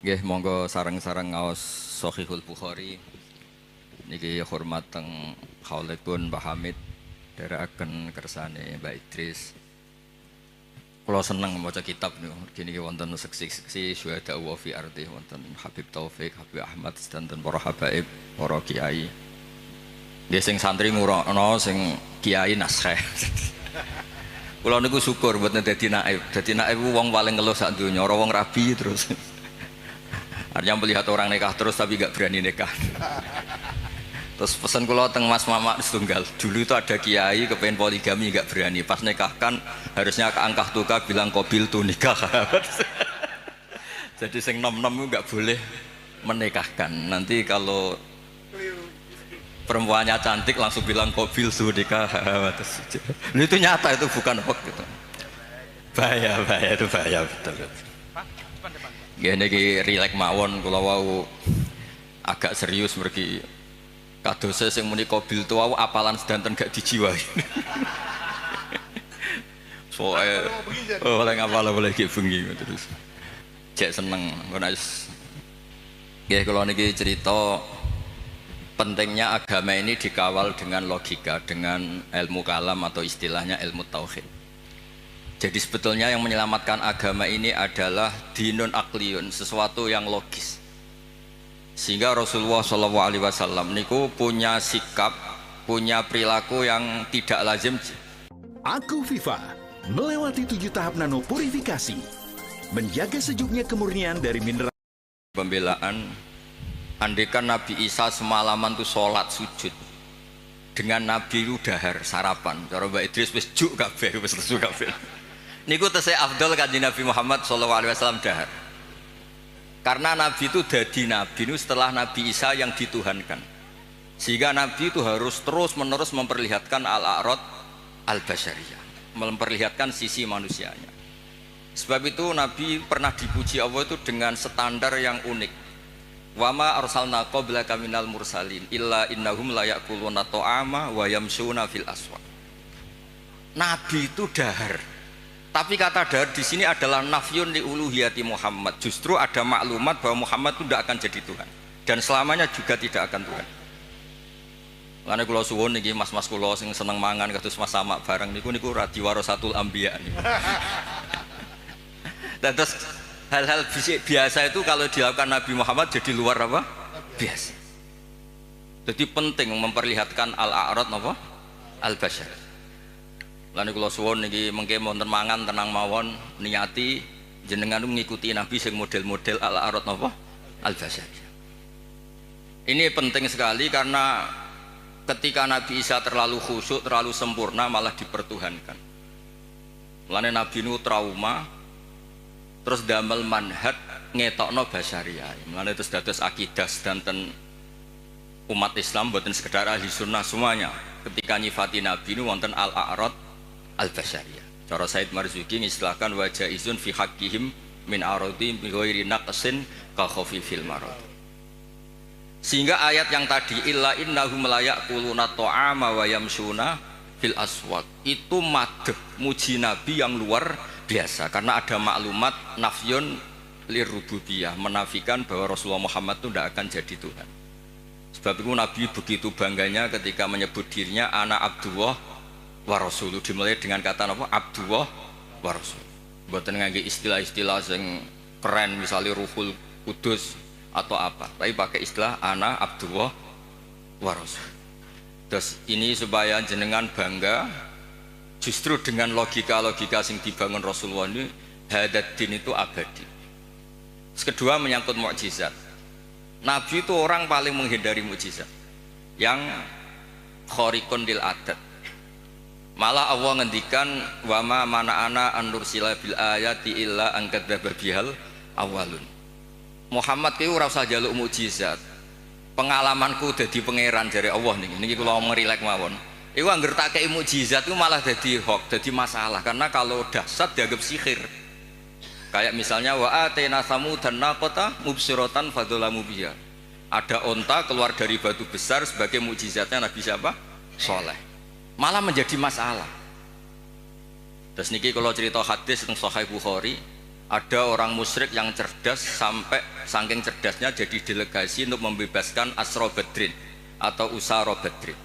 Nggih, monggo sareng-sareng ngaos Shahihul Bukhari. Niki hormat teng Khaulipun Pak Hamid dherekaken kersane Mbak Idris. Kula seneng maca kitab niku. Gini wonten seksi-seksi syuhada wa fi ardi wonten Habib Taufik, Habib Ahmad sedanten para habaib, para kiai. Nggih sing santri ngurono sing kiai naskah. Kula niku syukur mboten dadi naib. Dadi naib wong paling ngeluh sak donya, ora wong rabi terus. Artinya melihat orang nikah terus tapi gak berani nikah. Terus pesan kula teng Mas Mamak setunggal. Dulu itu ada kiai kepengen poligami gak berani. Pas nikahkan harusnya ke angkah tuka bilang kobil tuh nikah. Jadi sing nom-nom gak boleh menikahkan. Nanti kalau perempuannya cantik langsung bilang kobil tuh nikah. Itu nyata, itu bukan hoax gitu. Bahaya itu bahaya betul. Gini ki rilek mawon kula wau agak serius mergi kadose sing muni kobil tu wau apalan sedanten gak dijiwai. Soale oleh ngapal boleh ki bengi terus. Cek seneng ngono wis. Nggih kula niki cerita pentingnya agama ini dikawal dengan logika, dengan ilmu kalam atau istilahnya ilmu tauhid. Jadi sebetulnya yang menyelamatkan agama ini adalah dinun akliyun, sesuatu yang logis. Sehingga Rasulullah SAW niku punya sikap, punya perilaku yang tidak lazim. Aku Viva melewati 7 tahap nano purifikasi, menjaga sejuknya kemurnian dari mineral. Pembelaan, andekan Nabi Isa semalaman tuh sholat sujud, dengan Nabi itu dahar sarapan. Cara Mbak Idris wis juk kabeh, wis lesu kabeh. Niku tesih afdal kanjeng Nabi Muhammad SAW dahar. Karena Nabi itu dadi Nabi itu setelah Nabi Isa yang dituhankan. Sehingga Nabi itu harus terus menerus memperlihatkan al-a'rad al-basyariyah, memperlihatkan sisi manusianya. Sebab itu Nabi pernah dipuji Allah itu dengan standar yang unik. Wa ma arsalna qablaka minal mursalin illa innahum la ya'kuluna ta'ama wa yamshuna fil aswaq. Nabi itu dahar. Tapi kata dahar di sini adalah nafyun li uluhiyati Muhammad. Justru ada maklumat bahwa Muhammad itu tidak akan jadi Tuhan dan selamanya juga tidak akan Tuhan. Karena kula suwun niki mas-mas kula sing seneng mangan kados Mas Samak bareng niku radi warasatul anbiya niku. Dan terus hal-hal biasa itu kalau dilakukan Nabi Muhammad jadi luar apa? Biasa. Jadi penting memperlihatkan al-a'rad apa? Al-basyar. Lan kula suwun niki mengke wonten mangan tenang mawon niati jenengan ngikuti Nabi sing model-model al-a'rad napa al-basyar. Ini penting sekali karena ketika Nabi Isa terlalu khusyuk, terlalu sempurna malah dipertuhankan. Lane Nabi nu trauma terus damel manhaj ngetokno basyariah. Mulane terus dados akidah sedanten umat Islam boten sekedar ahli sunnah semuanya. Ketika nyifati Nabi nu wonten al-a'rad al-basyariyah. Cara Said Marzuki ngistilahkan wajah izun fi haqqihim min aradi bi ghairi naqsin ka khafifil marad. Sehingga ayat yang tadi illa innahum la ya'kuluna ta'ama wa yamshuna fil aswaq itu madh muji Nabi yang luar biasa karena ada maklumat nafyun lirububiyah, menafikan bahwa Rasulullah Muhammad itu tidak akan jadi Tuhan. Sebab itu Nabi begitu bangganya ketika menyebut dirinya anak Abdullah wa Rasuluh, dimulai dengan kata apa? Abdullah wa Rasul. Mboten ngangge istilah-istilah yang keren misalnya Ruhul Kudus atau apa, tapi pakai istilah ana Abdullah wa Rasul. Terus ini supaya jenengan bangga justru dengan logika-logika yang dibangun Rasulullah ini hadat din itu abadi. Terus kedua menyangkut mukjizat. Nabi itu orang paling menghindari mukjizat yang khariqun lil adat. Malah Allah ngendikan wa ma mana'ana an nursila bil ayati illa an kadzdzaba bihal awalun. Muhammad ki ora usah njaluk mukjizat. Pengalamanku dadi pangeran jare Allah niki kula ngerilek mawon. Iku angger tak kei mukjizat itu malah dadi hoax, dadi masalah karena kalau dahsyat dianggap sihir. Kayak misalnya wa atena samudan naqata mubsiratan fadzalamu biha. Ada onta keluar dari batu besar sebagai mukjizatnya Nabi siapa? Saleh. Malah menjadi masalah. Terus niki kalau cerita hadis tentang Sahih Bukhari, Ada orang musyrik yang cerdas sampai saking cerdasnya jadi delegasi untuk membebaskan Asra Badrin atau Usara Badrin.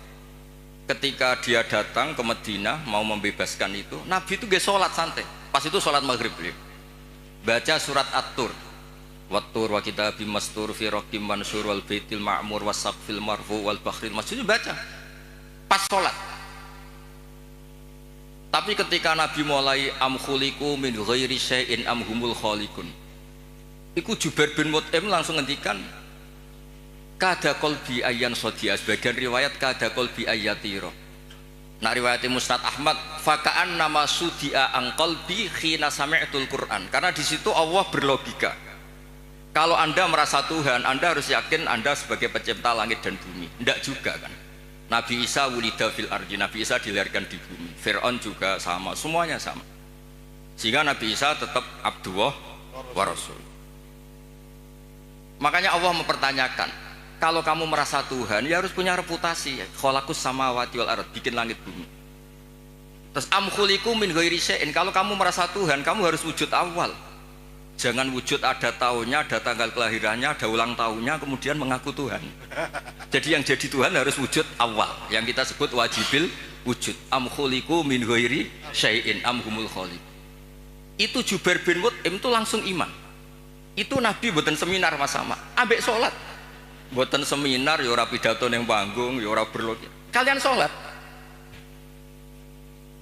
Ketika dia datang ke Madinah mau membebaskan itu, Nabi itu gak sholat santai. Pas itu sholat maghrib beliau. Baca surat At-Tur. Wat-tur wa kitabim mastur fi raqim mansur wal baitil ma'mur wasaqfil marfu wal bakhril masjid, baca pas sholat. Tapi ketika Nabi mulai am khuliqu min ghairi syai'in am humul khaliqun, iku Jubair bin Mut'im langsung ngendikan kada qalbi ayyan sadiya, sebagian riwayat kada qalbi ayyatira. Nah riwayat Musnad Ahmad faka'an nama sudia ang qalbi khina sami'tul Quran, karena di situ Allah berlogika. Kalau Anda merasa Tuhan, Anda harus yakin Anda sebagai pencipta langit dan bumi. Tidak juga kan. Nabi Isa wulida fil ardi, Nabi Isa dilahirkan di bumi. Fir'aun juga sama, semuanya sama. Sehingga Nabi Isa tetap Abdullah wa Rasul. Makanya Allah mempertanyakan, kalau kamu merasa Tuhan, ya harus punya reputasi. Khalaqus samawati wal ardh, bikin langit bumi. Terus am khuliqu min ghairi syai'in, kalau kamu merasa Tuhan, kamu harus wujud awal. Jangan wujud ada tahunnya, ada tanggal kelahirannya, ada ulang tahunnya, kemudian mengaku Tuhan. Jadi yang jadi Tuhan harus wujud awal, yang kita sebut wajibil wujud. Am khuliqu min ghairi syai'in am humul khaliq. Itu Jubair bin Mut'im itu langsung iman. Itu Nabi mboten seminar Mas sama, ambek sholat. Mboten seminar, ya ora pidato ning panggung, ya ora berlogika. Kalian sholat.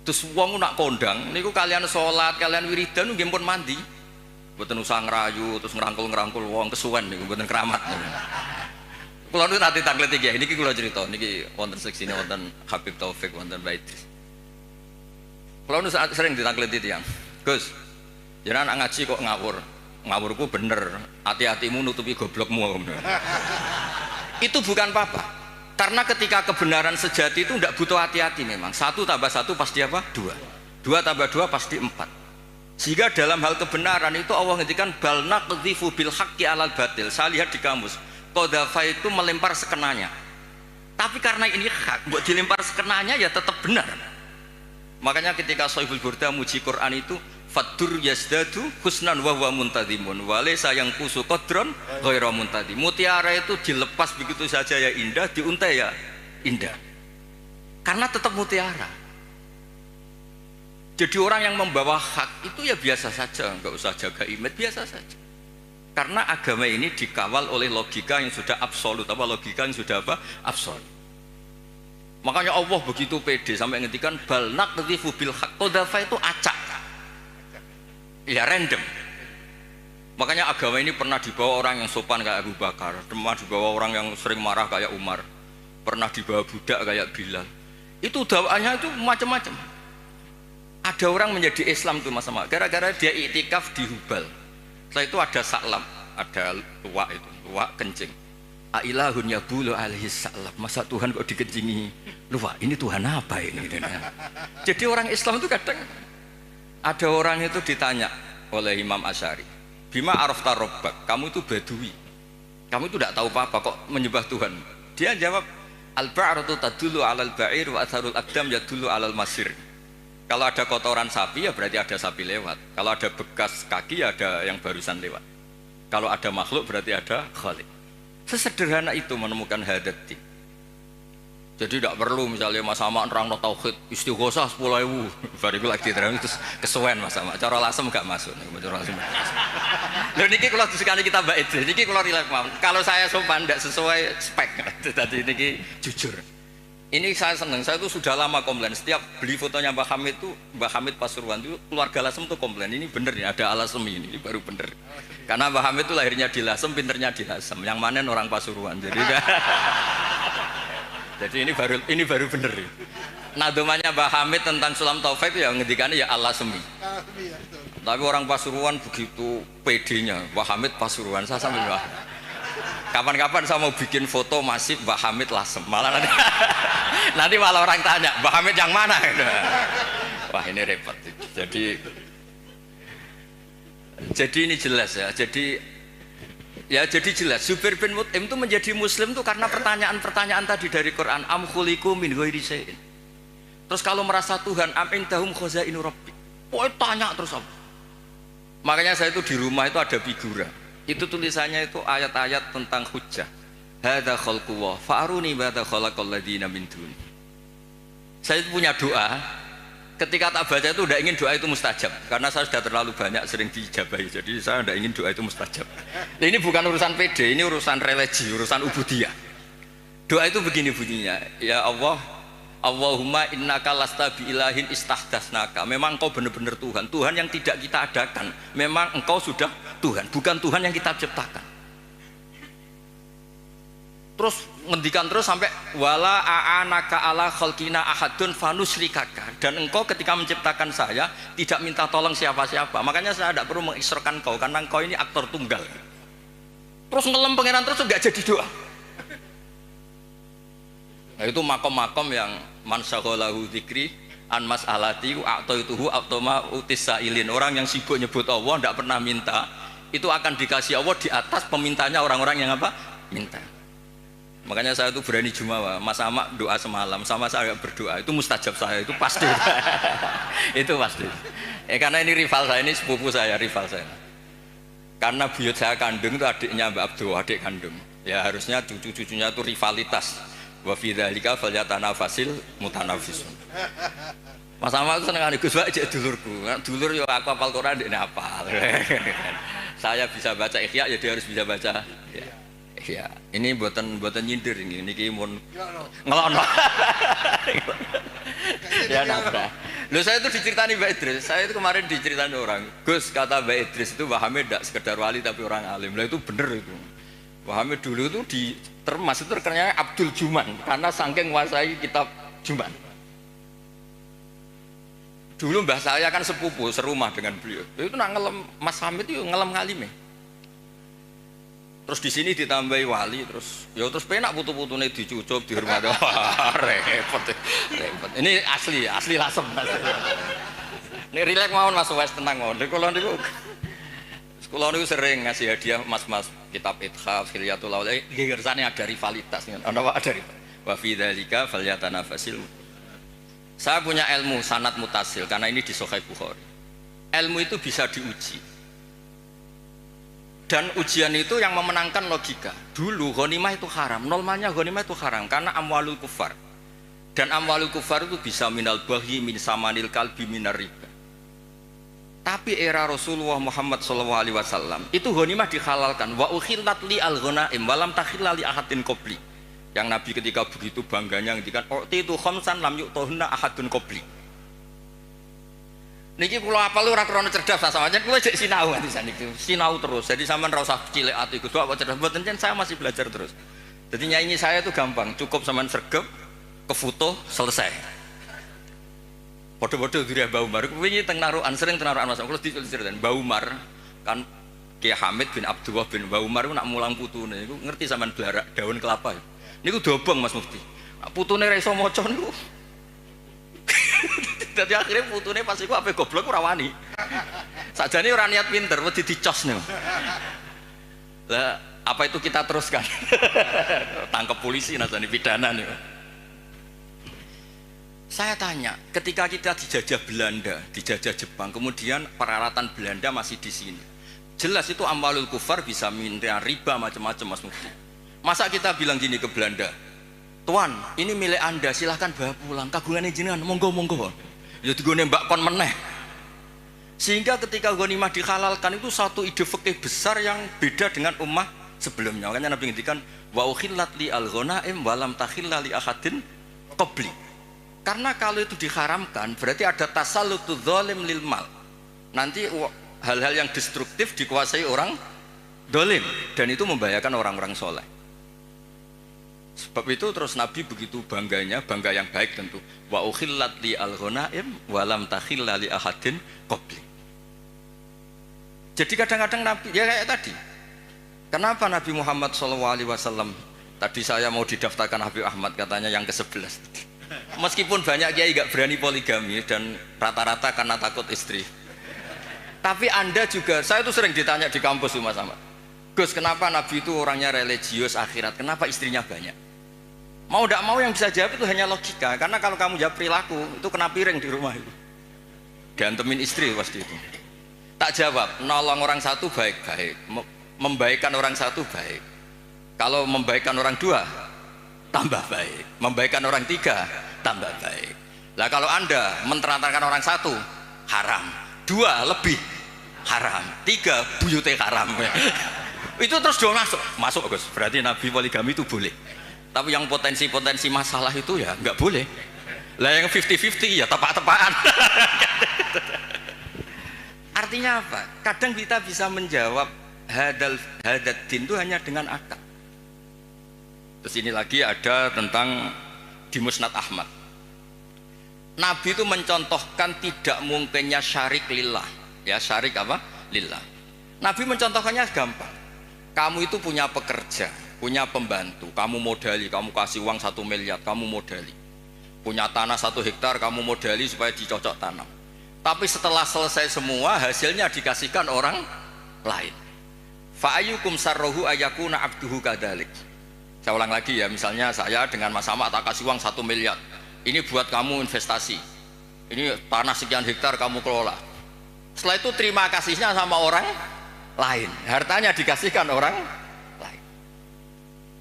Terus wong nak kondang niku kalian sholat, kalian wiridan nggih pun mandi. Mboten usah ngerayu terus ngerangkul-ngerangkul wong kesuwen niku mboten keramat. Kula niku nanti taklet iki, niki kula cerita niki wonten seksine wonten Habib Taufik wonten Baidris. Kula niku sering ditakleti tiyang. Gus, jenengan ngaji kok ngawur. Ngawurku bener, hati-hatimu nutupi goblokmu. Itu bukan apa-apa. Karena ketika kebenaran sejati itu tidak butuh hati-hati memang. 1 tambah 1 pasti apa? 2. 2 tambah 2 pasti 4. Sehingga dalam hal kebenaran itu Allah ngendikan bal naqdhifu bil haqqi alal batil. Saya lihat di kamus, qadhafa itu melempar sekenanya. Tapi karena ini hak, buat dilempar sekenanya ya tetap benar. Makanya ketika Shahihul Burda muji Quran itu fadur yazdadu husnan wa huwa muntadhimun wa laysa yanqusu qadran ghairu muntadhim. Mutiara itu dilepas begitu saja ya indah, diuntai ya indah. Karena tetap mutiara. Jadi orang yang membawa hak itu ya biasa saja, nggak usah jaga image, biasa saja. Karena agama ini dikawal oleh logika yang sudah absolut, apa logika yang sudah apa? Absolut. Makanya Allah begitu pede sampai ngendikan bal naqdhifu bil haqq. Qadhafa itu acak. Ya random. Makanya agama ini pernah dibawa orang yang sopan kayak Abu Bakar, pernah dibawa orang yang sering marah kayak Umar, pernah dibawa budak kayak Bilal. Itu dakwahnya itu macam-macam. Ada orang menjadi Islam tuh Mas sama, gara-gara dia iktikaf di Hubal. Setelah itu ada saklam, ada luwak itu, luwak kencing. Ailahun yabulu alaihi saklam. Masa Tuhan kok dikencingi luwak? Ini Tuhan apa ini? Jadi orang Islam itu kadang ada orang itu ditanya oleh Imam Asy'ari, bima arafta rabbak, kamu itu badui, kamu itu tidak tahu apa-apa kok menyembah Tuhan. Dia jawab, al-ba'ratu tadullu alal ba'ir wa atharul aqdam yadullu alal masir. Kalau ada kotoran sapi ya berarti ada sapi lewat. Kalau ada bekas kaki ya ada yang barusan lewat. Kalau ada makhluk berarti ada khalik. Sesederhana itu menemukan hadati. Jadi tidak perlu misalnya Mas Sama nerang no tauhid istighosah 10.000 bariku lagi terang terus kesuwen Mas Sama. Cara lasem gak masuk. Loh niki kalau sekali kita bait. Niki kalau rileks mawon. Kalau saya sopan tidak sesuai spek. Tadi niki jujur. Ini saya senang, saya itu sudah lama komplain. Setiap beli fotonya Mbah Hamid itu, Mbah Hamid Pasuruan itu keluarga Lasem tuh komplain. Ini bener nih, ada Alasem ini baru bener. Karena Mbah Hamid itu lahirnya di Lasem, pinternya di Lasem. Yang mana orang Pasuruan. Jadi ini baru bener. Nadomanya Mbah Hamid tentang Sulam Taufik itu ya ngendikannya ya Alasemi. Tapi orang Pasuruan begitu pedenya, Mbah Hamid Pasuruan. Saya sampai Mbah. Kapan-kapan saya mau bikin foto masif Mbah Hamid Lasem, malah nanti malah orang tanya Mbah Hamid yang mana? Wah ini repot. Jadi ini jelas ya. Jadi jelas Jubair bin Mut'im itu menjadi Muslim itu karena pertanyaan-pertanyaan tadi dari Quran. Am khuliqu min ghairi syai'in. Terus kalau merasa Tuhan am indahum khazainu rabbi. Tanya terus apa? Makanya saya itu di rumah itu ada figura. Itu tulisannya itu ayat-ayat tentang hujjah. Hadza khalqullah fa'aruni madza khalaqal ladzina min duni. Saya itu punya doa. Ketika tak baca itu tidak ingin doa itu mustajab karena saya sudah terlalu banyak sering diijabahi. Jadi saya tidak ingin doa itu mustajab. Nah, ini bukan urusan PD, ini urusan religi, urusan ubudiyah. Doa itu begini bunyinya, ya Allah, Allahumma innaka lasta biilahin istahdatsnaka. Memang engkau benar-benar Tuhan, Tuhan yang tidak kita adakan. Memang engkau sudah Tuhan, bukan Tuhan yang kita ciptakan. Terus ngendikan terus sampai wala a'anaka ala khalqina ahadun fanusrikaka, dan engkau ketika menciptakan saya tidak minta tolong siapa-siapa. Makanya saya tidak perlu mengisrokan kau karena engkau ini aktor tunggal. Terus ngelem pangeran terus enggak jadi doa. Nah, itu makom-makom yang man syaghalahu dzikri an mas'alati a'taituhu atoma utisailin. Orang yang sibuk nyebut Allah tidak pernah minta, itu akan dikasih Allah di atas pemintanya orang-orang yang apa? Minta. Makanya saya itu berani jumawa, Mas Amak doa semalam sama saya berdoa, itu mustajab saya, itu pasti. Itu pasti. Karena ini rival saya, ini sepupu saya, rival saya. Karena buyut saya kandung itu adiknya Mbak Abdul, adik kandung. Ya harusnya cucu-cucunya itu rivalitas. Wa fi dzalika falyatanafasil mutanafisun. Mas Amak itu seneng Gus Pak cek dulurku. Dulur yo aku hafal Quran ndekne hafal. Saya bisa baca Ikhya ya dia harus bisa baca. Ya, ini buatan nyindir ini mun ngelokno. Ya nabrak. Loh saya itu diceritani Mbak Idris. Saya itu kemarin diceritani orang. Gus kata Mbak Idris itu Wahamid tidak sekedar wali tapi orang alim. Lah itu bener itu. Wahamid dulu itu di termas itu terkenalnya Abdul Juman karena saking menguasai kitab Juman. Dulu mbah saya kan sepupu serumah dengan beliau. Itu nak ngelem Mas Hamid itu ngelem ngalime. Terus di sini ditambahi wali terus penak putu-putune dicucup dihormati. Repot. Ini asli lasem. Ini rileks mawon Mas Wes tenang mawon. Kula niku sering ngasih hadiah mas-mas kitab Ithaf Hilyatul Aulia. Nggih kersane ada rivalitas. Ana wae ada. Wa fi dzalika falyatanafasil. Saya punya ilmu sanad mutasil karena ini di Sahih Bukhari. Ilmu itu bisa diuji. Dan ujian itu yang memenangkan logika. Dulu ghanimah itu haram, nolmanya ghanimah itu haram karena amwalul kufar. Dan amwalul kufar itu bisa minal bahi min samanil kalbi minar riba. Tapi era Rasulullah Muhammad SAW itu ghanimah dihalalkan. Wa ukhillat li al-ghanaim walam takhilla li ahadin qabli. Yang Nabi ketika begitu bangganya ngendikan itu khamsan lam yu'tahunna ahadun qabli. Niki kula apal ora krana cerdas sama aja kula jek sinau nganti saniki. Sinau terus. Jadi sampean ora usah cilik ati Gus kok cerdas mboten saya masih belajar terus. Jadi nyanyi saya itu gampang, cukup sampean sregep, ke foto selesai. Padha-padha diri Mbah Umar wingi teng narukan sering teng narukan Mas. Kula diceritain Mbah Umar kan Kiai Hamid bin Abdullah bin Mbah Umar ku nak mulang putune iku ngerti sampean blarak daun kelapa. Niku dobong Mas Mufti. Putune ra iso maca niku. Jadi akhirnya putune pas iku ape goblok ora wani. Sakjane ora niat pinter, wedi dicos niku. Lah, apa itu kita teruskan? Tangkap polisi nasane pidana niku. Saya tanya, ketika kita dijajah Belanda, dijajah Jepang, kemudian peralatan Belanda masih di sini. Jelas itu amwalul kufar bisa minta riba macam-macam Mas Mufti. Masa kita bilang gini ke Belanda, Tuan, ini milik Anda, silahkan bawa pulang. Kagungan jenengan, monggo. Ya digone mbak kon meneh. Sehingga ketika ghanimah dihalalkan itu satu ide fikih besar yang beda dengan ummah sebelumnya. Makanya Nabi ngendikan wa ukhillat li al-ghanaim wa lam takhilla li ahadin qabli. Karena kalau itu diharamkan berarti ada tasallutu dzalim lil mal. Nanti hal-hal yang destruktif dikuasai orang dolim dan itu membahayakan orang-orang soleh. Sebab itu terus Nabi begitu bangganya, bangga yang baik tentu. Wa ukhillat li al-ghanaim wa lam takhilla li ahadin qabli. Jadi kadang-kadang Nabi ya kayak tadi. Kenapa Nabi Muhammad SAW tadi saya mau didaftarkan Habib Ahmad katanya yang ke-11. Meskipun banyak kiai gak berani poligami dan rata-rata karena takut istri. Tapi Anda juga, saya tuh sering ditanya di kampus Mas Ahmad. Gus, kenapa Nabi itu orangnya religius akhirat? Kenapa istrinya banyak? Mau tidak mau yang bisa jawab itu hanya logika. Karena kalau kamu jawab perilaku, itu kena piring di rumah itu. Diantemin istri pasti itu. Tak jawab, nolong orang satu baik-baik, membaikkan orang satu baik. Kalau membaikkan orang dua, tambah baik. Membaikkan orang tiga, tambah baik. Lah kalau Anda menterantarkan orang satu, haram. Dua lebih haram. Tiga buyute haram. Itu terus dong masuk Gus. Berarti Nabi poligami itu boleh. Tapi yang potensi-potensi masalah itu ya nggak boleh. Lah yang 50-50 ya tepak-tepakan. Artinya apa? Kadang kita bisa menjawab hadat din itu hanya dengan akal. Terus ini lagi ada tentang di Musnad Ahmad. Nabi itu mencontohkan tidak mungkinnya syarik lillah. Ya, syarik apa? Lillah. Nabi mencontohkannya gampang. Kamu itu punya pekerja, punya pembantu, kamu modali, kamu kasih uang 1 miliar, kamu modali. Punya tanah 1 hektar, kamu modali supaya dicocok tanam. Tapi setelah selesai semua, hasilnya dikasihkan orang lain. Fa'ayyukum sarrohu ayakuna abduhu kadalik. Saya ulang lagi ya, misalnya saya dengan Mas Ahmad tak kasih uang 1 miliar. Ini buat kamu investasi. Ini tanah sekian hektar kamu kelola. Setelah itu terima kasihnya sama orang lain. Hartanya dikasihkan orang lain.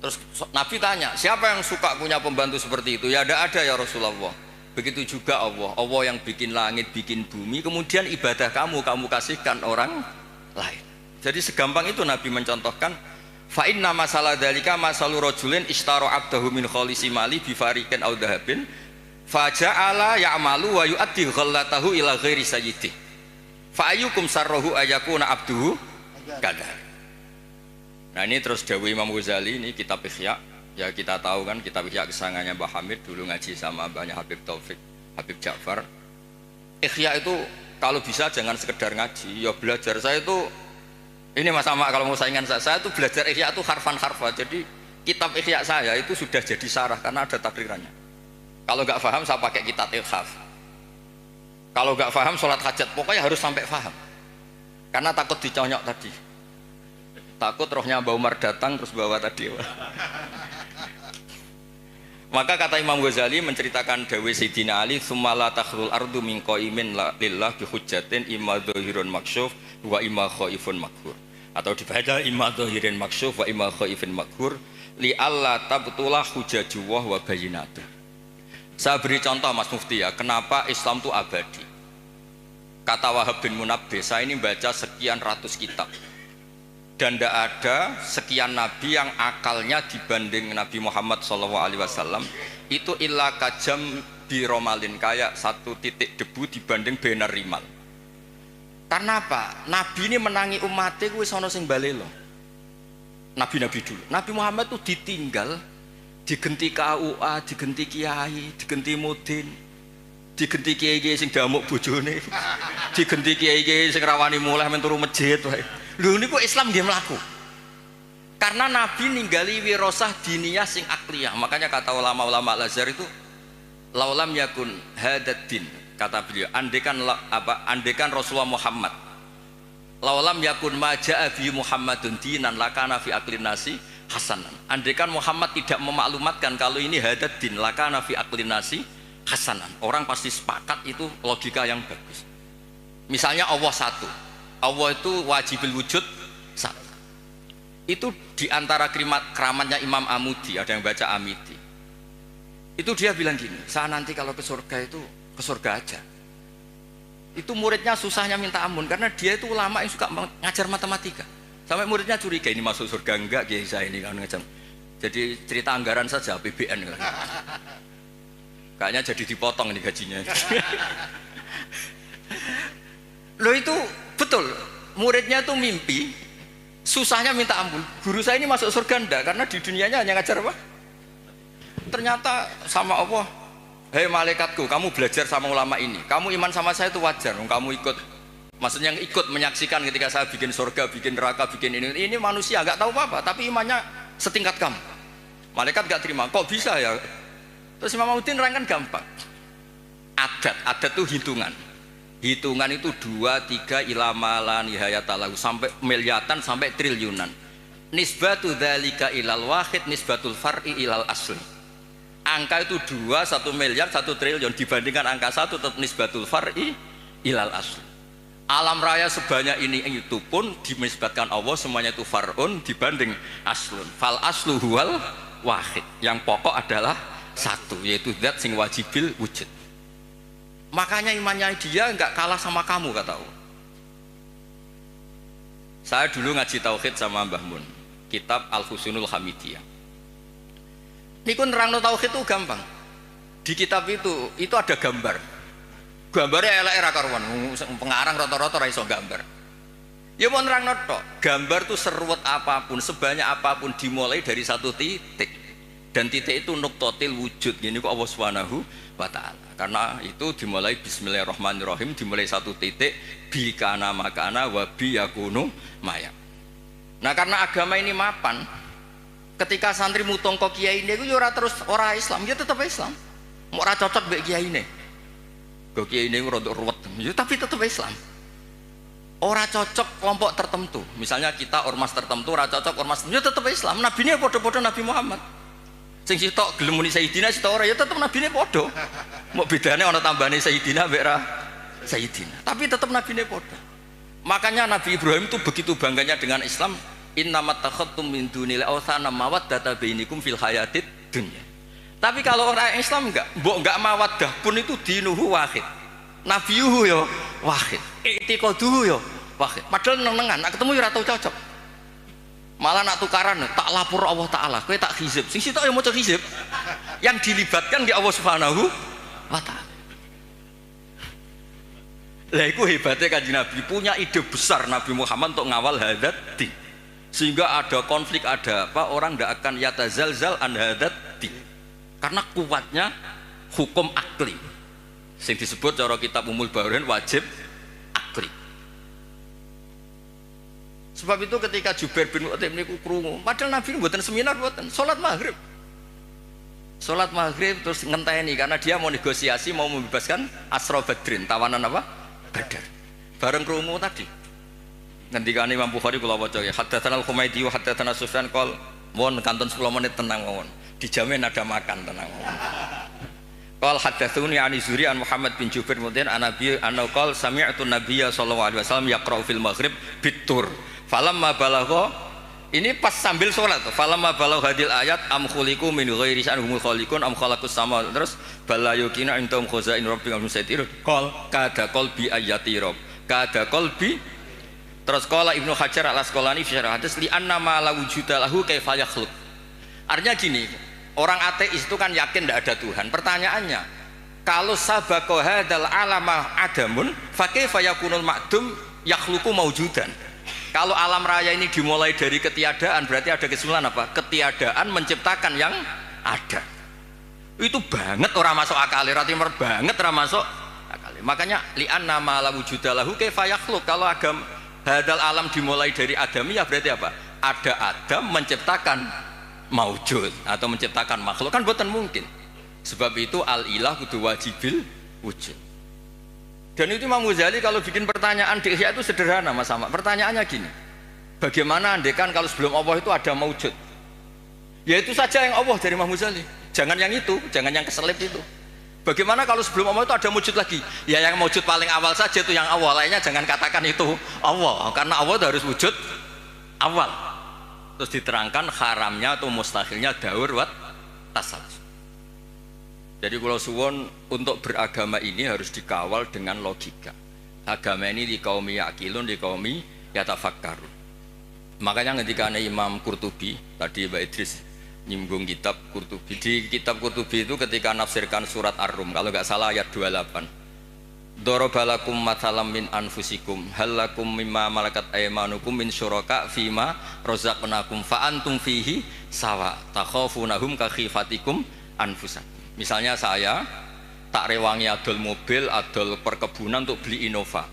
Terus Nabi tanya, siapa yang suka punya pembantu seperti itu? Ya ada ya Rasulullah. Begitu juga Allah. Allah yang bikin langit, bikin bumi. Kemudian ibadah kamu kasihkan orang lain. Jadi segampang itu Nabi mencontohkan. Fa inna masalah dalika masalu rajulin ishtaro abdahu min khalisi mali bifarikin aw dahabin faja'ala ya'malu wa yu'addi ghallatahu ila ghairi sayyidih fa ayyukum sarrahu ayakuna abduhu kadar. Nah ini terus dawuh Imam Ghazali, ini kitab Ihya ya, kita tahu kan kitab Ihya kesangannya Mbah Hamid, dulu ngaji sama banyak Habib Taufik, Habib Ja'far. Ihya itu kalau bisa jangan sekedar ngaji, ya belajar. Saya itu ini Mas Ahmad kalau mau saingan saya itu belajar Ihya itu harfan-harfa. Jadi kitab Ihya saya itu sudah jadi sarah karena ada takrirannya. Kalau nggak paham saya pakai kitab Ilhaf. Kalau nggak paham sholat hajat pokoknya harus sampai paham. Karena takut diconyok tadi. Takut rohnya Mbah Umar datang terus bawa tadi. Maka kata Imam Ghazali menceritakan dawuh Sayyidina Ali, "Tsumma la takhlul ardu min qaimin lillah bi hujjatin imma dhahirun maksyuf wa imma khaifun makhur." Atau dibaca imma dhahirin maksyuf wa imma khaifun makhur li alla tabtulah hujajuwah wa bayyinatu. Saya beri contoh Mas Mufti ya, kenapa Islam itu abadi. Kata Wahab bin Munabbih, saya ini baca sekian ratus kitab dan tidak ada sekian nabi yang akalnya dibanding Nabi Muhammad SAW itu illa kajam biromalin, kayak 1 titik debu dibanding benar rimal. Karena apa? Nabi ini menangi umatnya kuwi sono sing balelo. Nabi-nabi dulu. Nabi Muhammad itu ditinggal, digenti KUA, digenti kiai, digenti mudin, digenti kiai sing damuk bojone, digenti kiai sing rawani mulai men turu masjid wae. Lho niku Islam nggih mlaku. Karena Nabi ninggali wirasah diniyah sing akliyah. Makanya kata ulama-ulama Al-Azhar itu laulam yakun hadad din, kata beliau, andekan Rasulullah Muhammad laulam yakun ma ja'a bi Muhammadun dinan lakana fi aqlin nasi hasanan. Andekan Muhammad tidak memaklumatkan kalau ini hadad din lakana fi aqlin nasi hasanan, orang pasti sepakat itu logika yang bagus. Misalnya Allah satu, Allah itu wajibul wujud satu. Itu diantara keramatnya Imam Amudi, ada yang baca Amidi. Itu dia bilang gini, saya nanti kalau ke surga itu ke surga aja. Itu muridnya susahnya minta ampun karena dia itu ulama yang suka ngajar matematika. Sampai muridnya curiga, ini masuk surga enggak kiai saya ini kan ngajar. Jadi cerita anggaran saja APBN kan. Kayaknya jadi dipotong nih gajinya. Loh itu betul, muridnya tuh mimpi susahnya minta ampun, guru saya ini masuk surga enggak karena di dunianya hanya ngajar apa? Ternyata sama Allah, hei malaikatku, kamu belajar sama ulama ini, kamu iman sama saya itu wajar, kamu ikut, maksudnya yang ikut menyaksikan ketika saya bikin surga, bikin neraka, bikin ini manusia nggak tahu apa-apa tapi imannya setingkat kamu. Malaikat nggak terima, kok bisa ya? Terus Imam Udin nerangkan gampang, adat itu hitungan itu 2, 3 ilamalan nihayatalahu sampai miliatan sampai triliunan. Nisbatu dzalika ilal wahid nisbatul far'i ilal asli. Angka itu 2, 1 miliar, 1 triliun dibandingkan angka 1 tetap nisbatul far'i ilal asli. Alam raya sebanyak ini itu pun dinisbatkan Allah semuanya itu far'un dibanding aslun. Fal aslu huwal wahid. Yang pokok adalah satu, yaitu zat sing wajibil wujud. Makanya imannya dia enggak kalah sama kamu, kata Allah. Saya dulu ngaji tauhid sama Mbah Mun, kitab Al-Husunul Hamidiyah. Niku nerangno tauhid itu gampang. Di kitab itu ada gambar. Gambarnya elek era karuan, pengarang rata-rata ra iso gambar. Ya mau nerangno tok, gambar tuh seruwet apapun, sebanyak apapun dimulai dari satu titik. Dan titik itu nuqtatil wujud. Gini kok Allah Subhanahu wa taala. Karena itu dimulai bismillahirrahmanirrahim, dimulai satu titik bi kana makana wa bi yakunu maya. Nah, karena agama ini mapan, ketika santri mutong kok kiai ini yo ora terus ora Islam, ya tetap Islam. Mau ora cocok mbek kiai ini. Kok kiai ini rodok ruwet, ya tapi tetap Islam. Ora cocok kelompok tertentu. Misalnya kita ormas tertentu ora cocok ormas, ya tetap Islam. Nabi ini padha-padha Nabi Muhammad. Sing sitok gelem muni Sayyidina, sitok ora ya tetap Nabi ini padha. Mau bedane ana tambahane Sayyidina mbek ra Sayyidina. Tapi tetap Nabi ini padha. Makanya Nabi Ibrahim itu begitu bangganya dengan Islam. Innamat takhadtum min dunil awthana mawaddata bainikum fil hayatid dunya. Tapi kalau orang Islam enggak mawaddah pun itu dinuhu wahid. Nabiyuhu ya wahid. I'tiqaduhu ya wahid. Padahal nenengan nak ketemu ya ora tau cocok. Malah nak tukaran tak lapor Allah taala, kowe tak hizib. Sing sitok ya maca hizib. Yang dilibatkan di Allah Subhanahu wa taala. Lah iku hebatnya Kanjeng Nabi, punya ide besar Nabi Muhammad untuk ngawal hadat din. Sehingga ada konflik, ada apa, orang tidak akan yatazalzal an hadat din. Karena kuatnya hukum akli yang disebut cara kitab Umul Bawain wajib akli. Sebab itu ketika Jubair bin Mut'im niku krungu, padahal Nabi mboten seminar, mboten salat maghrib terus ngenteni karena dia mau negosiasi, mau membebaskan Asra Badrin, tawanan apa? Badar. Bareng krungu tadi ngendikane Imam Bukhari kula waca ya, haddatsana Al-Humaydi wa haddatsana Sufyan qol mohon kantun 10 menit tenang mawon. Dijamin ada makan, tenang. Qal haddatsuni an Zuri an Muhammad bin Jubair mudin an Nabi anna qal sami'tu Nabiyya sallallahu alaihi wasallam yaqra'u fil maghrib bitur. Falamma balagha, ini pas sambil salat. Falamma balagha hadil ayat am khuliqu min ghairi sya'in humul khaliqun am khalaqus sama, terus bala yukina indahum khazain rabbika musaitir. Qal kada qalbi ayati rabb. Kada qalbi. Terus qala Ibnu Hajar al-Asqalani fi syarh hadis li anna ma la wujuda lahu kaifa yakhluq. Artinya gini, orang ateis itu kan yakin tidak ada Tuhan. Pertanyaannya, kalau sabaqo hadzal alama adamun fa kaifa yakunul ma'dum yakhluqu maujudan. Kalau alam raya ini dimulai dari ketiadaan, berarti ada kesimpulan apa? Ketiadaan menciptakan yang ada. Itu banget orang masuk akal, timur banget orang masuk akal. Makanya li'anna ma la wujuda lahu kaifa yakhluq. Kalau agama hadzal alam dimulai dari adamiyah berarti apa? Ada Adam menciptakan maujud atau menciptakan makhluk, kan bukan mungkin. Sebab itu al-ilah kudu wajibil wujud. Dan itu Imam Ghazali kalau bikin pertanyaan di Ihya itu sederhana Mas Ahmad. Pertanyaannya gini, bagaimana andekan kalau sebelum Allah itu ada maujud? Ya itu saja yang Allah dari Imam Ghazali. Jangan yang itu, jangan yang keselip itu. Bagaimana kalau sebelum Allah itu ada wujud lagi? Ya yang wujud paling awal saja itu yang awal, lainnya jangan katakan itu Allah, karena Allah itu harus wujud awal. Terus diterangkan haramnya atau mustahilnya daur wat tasawuf. Jadi kalau suwon untuk beragama ini harus dikawal dengan logika. Agama ini di kaumi yakilun, di kaumi yatafakkarun. Makanya ketika Imam Qurtubi tadi Mbak Idris nyinggung kitab Qurtubi, di kitab Qurtubi itu ketika nafsirkan surat Ar-Rum kalau nggak salah ayat 28, Dorobalakum mathalam min anfusikum halakum mimma malakat aymanukum min syuraka fima rozaqnakum fa antum fihi sawa takhafunahum ka khifatikum anfusakum. Misalnya saya tak rewangi adol mobil, adol perkebunan untuk beli Innova,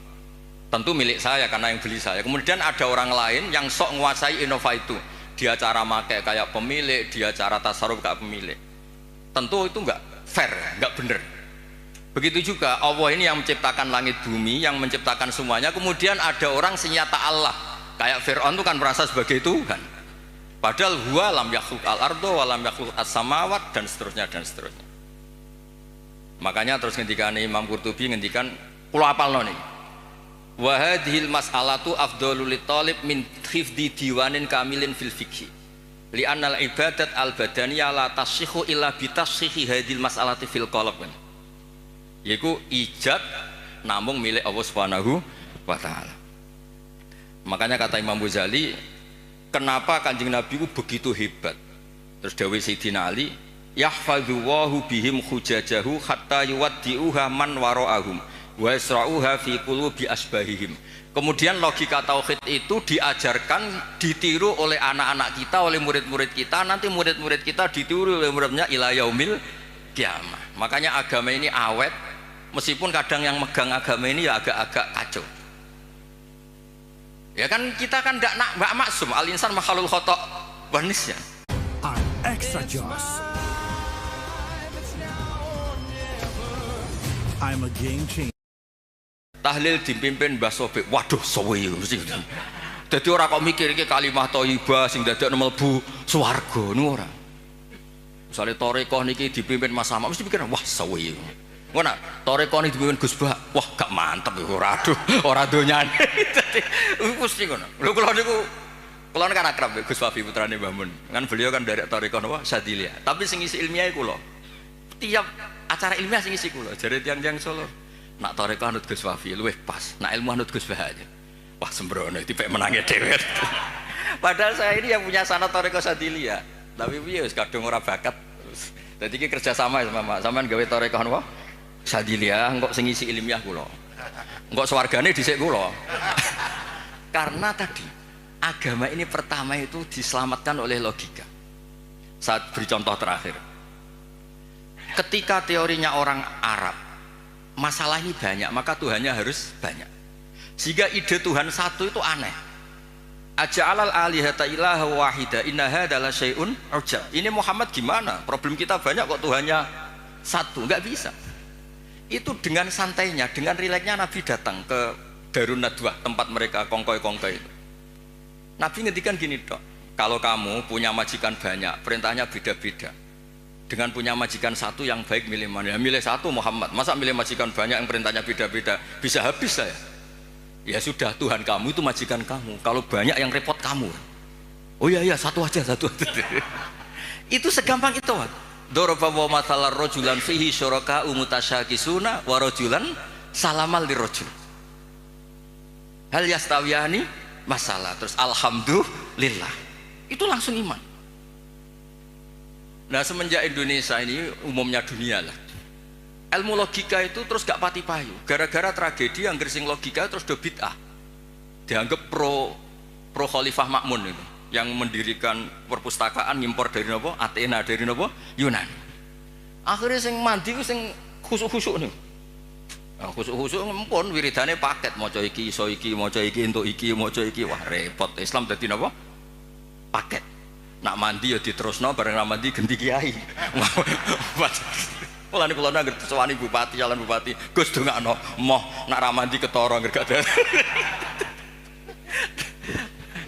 tentu milik saya karena yang beli saya. Kemudian ada orang lain yang sok menguasai Innova itu, dia cara pakai kayak pemilik, dia cara tasarruf kayak pemilik, tentu itu enggak fair, enggak benar. Begitu juga Allah ini yang menciptakan langit bumi, yang menciptakan semuanya. Kemudian ada orang senyata Allah, kayak Fir'aun itu kan merasa sebagai Tuhan, padahal huwa lam yakhluq al-ardo wa lam yakhluq as-samawat, dan seterusnya dan seterusnya. Makanya terus ngendikan Imam Qurtubi ngendikan kula apalno nih, Wa hadhil mas'alatu afdhalul talib min hifdzi diwanin kamilin fil fiqhi. Li'annal ibadat al-badaniyah la tasihhu illa bi tasihhi hadhil mas'alati fil qalb. Yaiku ijab namung milik Allah Subhanahu wa taala. Makanya kata Imam Ghazali, kenapa Kanjeng Nabi itu begitu hebat? Terus dawuh Sayyidina Ali, yahfadzu wahu bihim hujajahu hatta yuwaddi'uha man wara'ahum wa yasra'uha fi qulubi asbahihim. Kemudian logika tauhid itu diajarkan, ditiru oleh anak-anak kita, oleh murid-murid kita, nanti murid-murid kita ditiru oleh muridnya ila yaumil kiamah. Makanya agama ini awet, meskipun kadang yang megang agama ini ya agak-agak kacau. Ya kan kita kan enggak maksum, al-insan makhluk khata' wa nisyan. I'm extra joss. I'm a game changer. Tahlil dipimpin Mbah Sobek, waduh suwe mesti. Dadi ora kok mikir iki kalimah thayyibah sing dadekno mlebu swarga niku ora. Misale tarekah niki dipimpin Mas Ahmad mesti pikir wah suwe. Ngono, tarekah niki dipimpin Gus Bah, wah gak mantep iku ora aduh, ora donyane. Dadi mesti ngono. Lho kula kan akrab Gus Wafi putrane Mbah Mun. Kan beliau kan dari tarekah napa Sadiliyah. Tapi sing isi ilmiah kula. Tiap acara ilmiah sing isi kula jare tiyang-tiyang Solo. Nak tarekah anut Gus Wafi luwih pas, nak ilmu anut Gus Bah aja. Wah sembrono tipe menangi dhewe. Padahal saya ini yang punya sanad tarekah Sadiliyah. Tapi piye wis kadung ora bakat. Dadi iki kerja sama sama sampean gawe tarekah napa? Sadiliyah engko sing isi ilmiah kula. Engko swargane dhisik kula. Karena tadi agama ini pertama itu diselamatkan oleh logika. Saat beri contoh terakhir. Ketika teorinya orang Arab masalah ini banyak, maka Tuhannya harus banyak. Sehingga ide Tuhan satu itu aneh. Aja'alal alihata ilaha wahida inna hadza la syai'un ujab. Ini Muhammad gimana? Problem kita banyak kok Tuhannya satu, enggak bisa. Itu dengan santainya, dengan rileksnya Nabi datang ke Darun Nadwah, tempat mereka kongkoi-kongkoi itu. Nabi ngendikan gini, Dok, kalau kamu punya majikan banyak, perintahnya beda-beda. Dengan punya majikan satu yang baik milih mana? Ya, milih satu Muhammad. Masa milih majikan banyak yang perintahnya beda-beda? Bisa habis saya. Ya sudah, Tuhan kamu itu majikan kamu. Kalau banyak yang repot kamu. Oh iya satu aja. Itu segampang itu. Daraba wa mathalar rajulan fihi syuraka'u mutasyakisuna wa rajulan salamal lirajul. Hal yastawiyani masalah. Terus alhamdulillah. Itu langsung iman. Nah semenjak Indonesia ini umumnya dunia lah, ilmu logika itu terus gak pati payu gara-gara tragedi yang gersing logika terus do bid'ah, dianggap pro Khalifah Ma'mun itu yang mendirikan perpustakaan ngimpor dari nopo Athena, dari nopo Yunani. Akhirnya sing mandi ku sing khusuk-khusuk nih, nah, khusuk-khusuk ngempun wiridane paket maca iki iso iki maca iki entuk iki maca iki, wah repot. Islam dadi nopo paket. Nak mandi ya diterusno bareng mandi ganti kiai. Mulane kula nang sewani bupati, calon bupati, Gus dongakno moh nak ra mandi ketara nggak ada.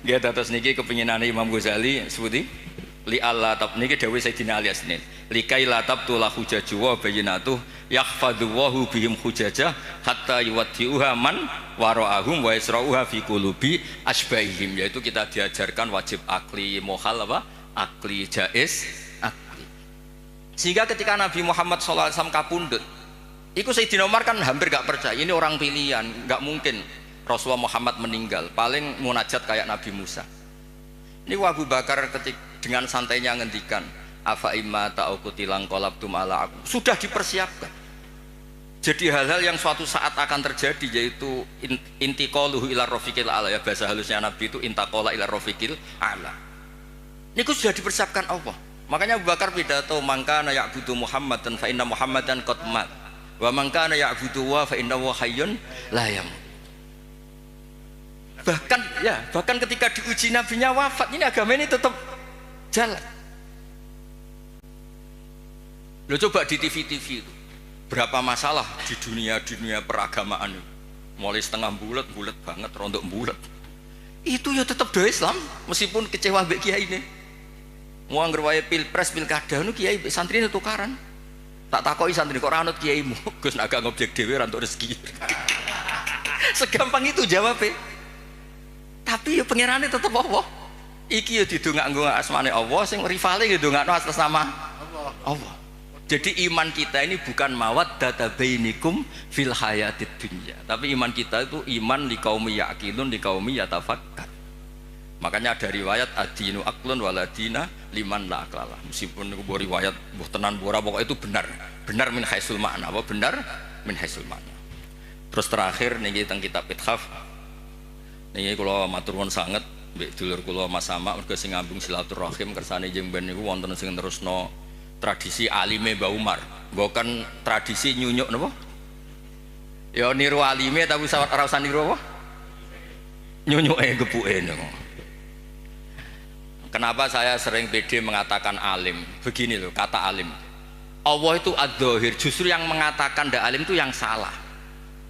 Nggih dados niki kepinginane Imam Ghazali sebuti li Allah tab niki dawuh Sayyidina Ali Asnin. Likai la tabtu la hujaju wa bayyinatu yahfadhu wahu bihim hujajah hatta yuwaddi'uha man wara'ahum wa yasra'uha fi qulubi asbahihim. Yaitu kita diajarkan wajib akli mohal apa? Akli jaiz akli. Sehingga ketika Nabi Muhammad SAW kapundhut, itu Sayyidina Umar kan hampir gak percaya ini orang pilihan, gak mungkin Rasulullah Muhammad meninggal, paling munajat kayak Nabi Musa. Ini Abu Bakar dengan santainya ngendikan afa imma ta'ukutilang qalabtum ala aku. Sudah dipersiapkan. Jadi hal-hal yang suatu saat akan terjadi yaitu intiqaluhu ila rafiqil ala, ya bahasa halusnya Nabi itu intaqala ila rafiqil ala. Ini sudah dipersiapkan Allah. Makanya Abu Bakar pidato mangkana ya'budu Muhammadan fa inna Muhammadan qad mat wa mangkana ya'budu wa fa innahu hayyun la yamut. Bahkan ketika diuji nabinya wafat, ini agama ini tetap jalan. Lo coba di TV-TV itu berapa masalah di dunia peragamaan itu, mulai setengah bulat banget, rontok bulat. Itu ya tetap do Islam meskipun kecewa mbek kiai ini. Mau anggere wae pilpres pilkada nu kiai santri itu tukaran. Tak takoki santri kok ora anut kiaimu. Gus nak gak ngobjek dhewe ora entuk rezeki. Segampang itu jawabnya. Tapi ya pangerane tetep Allah. Iki ya didongakno asmane Allah, sing rivale ya didongakno atas nama Allah. Jadi iman kita ini bukan mawaddata bainikum fil hayatid dunya, tapi iman kita itu iman li qaumi yaqilun li qaumi yatafakkar. Makanya ada riwayat adinu aqlun waladina liman la aqlala. Meskipun niku riwayat mbuh tenan ora, pokoknya itu benar. Benar min haisul makna, apa benar min haisul makna. Terus terakhir niki teng kitab Ithaf. Niki kula matur nuwun sanget mbek dulur kula Mas Sama mergo sing ngambung silaturahim kersane jeng ben niku wonten sing terusno tradisi alime Mbah Umar, bukan tradisi nyunyuk napa? Ya niru alime tapi ora usah niru apa? Nyunyuke gepuke niku. Kenapa saya sering pede mengatakan alim? Begini loh, kata alim. Allah itu ad-dhahir, justru yang mengatakan ndak alim itu yang salah.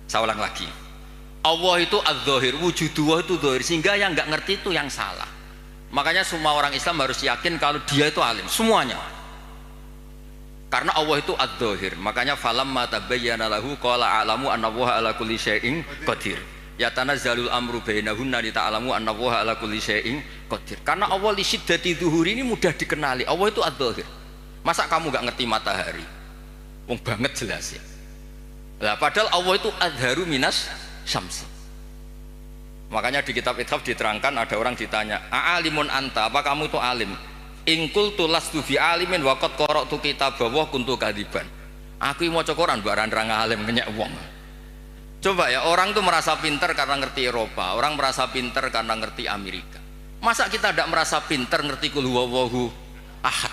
Saya ulang lagi. Allah itu ad-dhahir, wujudullah itu dhahir, sehingga yang nggak ngerti itu yang salah. Makanya semua orang Islam harus yakin kalau dia itu alim, semuanya. Karena Allah itu ad-dhahir, makanya falamma tabayyana lahu qala a'lamu annallaha ala kulli syai'in qadir. Ya tanazzalul amru bainahunna li ta'lamu annallaha ala kulli syai'in qadir. Karena Allah li syiddati dzuhuri ini mudah dikenali. Allah itu ad-dhahir. Masa kamu enggak ngerti matahari? Wong banget jelas ya. Lah padahal Allah itu adharu minas syamsi. Makanya di kitab Ithaf diterangkan, ada orang ditanya, "A'alimun anta? Apa kamu itu alim?" Ingkul tulas tu bi alimin wakot korok tu kitab bawah kuntu kadiban. Aku mau cokoran barang rang alim kenyek wong. Coba ya, orang tuh merasa pinter karena ngerti Eropa, orang merasa pinter karena ngerti Amerika. Masa kita tidak merasa pinter ngerti kul huwallahu ahad?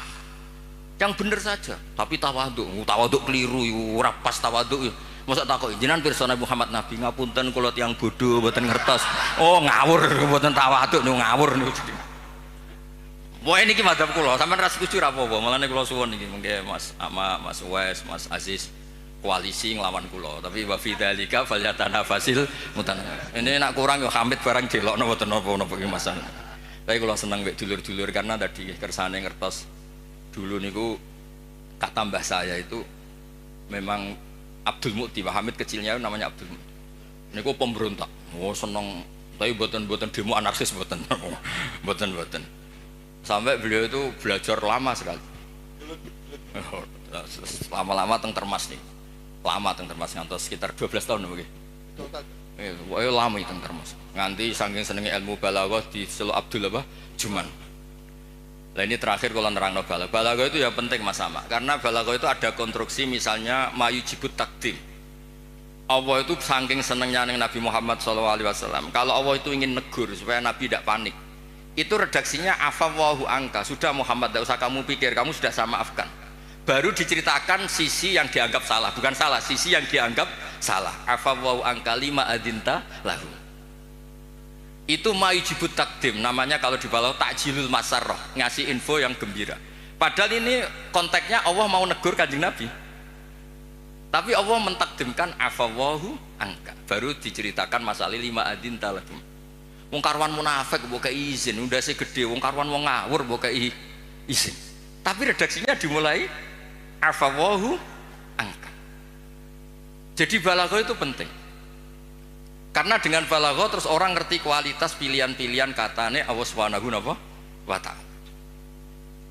Yang bener saja, tapi tawaduk keliru, ora pas tawaduk. Masa takut jenengan pirsa Nabi Muhammad Nabi ngapunten kula tiyang bodoh mboten ngertos. Oh ngawur mboten tawaduk niku ngawur niku. Wah ini madzhab kula, sampean ra setuju ra apa-apa, malane kula suwun iki mengke Mas Ama, Mas Wes, Mas Aziz koalisi nglawan kula, tapi wa fi dzalika falyatanafasil mutanafis. Ini nak kurang yo Hamid barang delokno mboten napa-napa iki Mas. Tapi kula seneng mek dulur-dulur karena tadi kersane ngertos dulu niku kata mbah saya itu memang Abdul Mukti, Pak Hamid kecilnya namanya Abdul Mukti. Niku pemberontak. Oh seneng, tapi mboten demo anarkis mboten. Mboten. Sampai beliau itu belajar lama sekali. Lama-lama teng Termas nih. Lama teng Termas ngantos sekitar 12 tahun nggih. Wah, lama teng Termas. Nganti saking senenge ilmu balaghah di Selo Abdul apa? Juman. Nah ini terakhir kalau nerangno balaghah. Balaghah itu ya penting Mas Sama. Karena balaghah itu ada konstruksi misalnya mayujibut takdim. Allah itu saking senengnya Nabi Muhammad SAW. Kalau Allah itu ingin negur supaya Nabi tidak panik, itu redaksinya afawwahu angka, sudah Muhammad tidak usah kamu pikir, kamu sudah saya maafkan. Baru diceritakan sisi yang dianggap salah, bukan salah, sisi yang dianggap salah. Afawwahu angka lima adinta lahu. Itu mayujibut takdim, namanya kalau di balaghah takjilul masarrah, ngasih info yang gembira. Padahal ini konteksnya Allah mau negur Kanjeng Nabi, tapi Allah mentakdimkan afawwahu angka, baru diceritakan masalah lima adinta lahu. Wong karwan munafik mbok kei izin, undase gede, wong karwan wong ngawur mbok kei izin. Tapi redaksinya dimulai afawwahu angka. Jadi balaghah itu penting. Karena dengan balaghah terus orang ngerti kualitas pilihan-pilihan katane Allah Subhanahu wa ta'ala.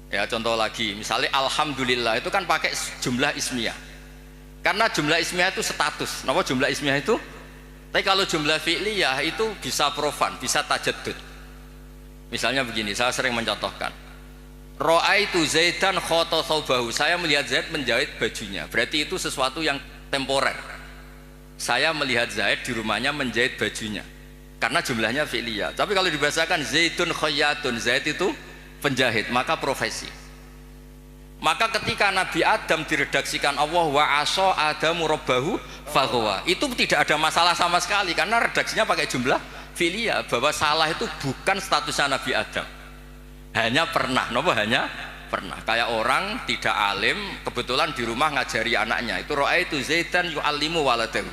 Ya contoh lagi, misalnya alhamdulillah itu kan pakai jumlah ismiyah. Karena jumlah ismiyah itu status. Napa jumlah ismiyah itu? Tapi kalau jumlah fi'liyah itu bisa profan, bisa tajaddud. Misalnya begini, saya sering mencontohkan. Ra'aitu Zaidan khata thawbahu. Saya melihat Zaid menjahit bajunya. Berarti itu sesuatu yang temporer. Saya melihat Zaid di rumahnya menjahit bajunya. Karena jumlahnya fi'liyah. Tapi kalau dibahasakan Zaidun khayyatun, Zaid itu penjahit, maka profesi. Maka ketika Nabi Adam diredaksikan Allah wa asa adamu rabbahu faghwa, itu tidak ada masalah sama sekali karena redaksinya pakai jumlah fi'liyah, bahwa salah itu bukan statusnya Nabi Adam. Hanya pernah, hanya pernah. Kayak orang tidak alim, kebetulan di rumah ngajari anaknya. Itu ra'aitu Zaidan yu'allimu waladahu.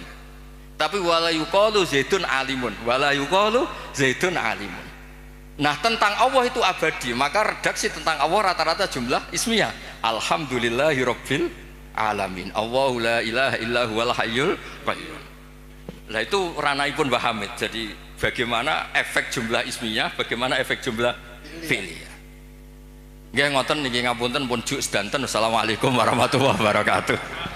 Tapi wala yuqalu Zaidun alimun, wala yuqalu Zaidun alimun. Nah tentang Allah itu abadi, maka redaksi tentang Allah rata-rata jumlah ismiyah. Alhamdulillahirabbil alamin. Allahu la ilaha illa huwal hayyul qayyum. Lah itu ranahipun Mbah Hamid. Jadi bagaimana efek jumlah ismiyah, bagaimana efek jumlah fi'liyah. Nggih ngoten niki ngapunten pun juk sedanten. Wassalamualaikum warahmatullahi wabarakatuh.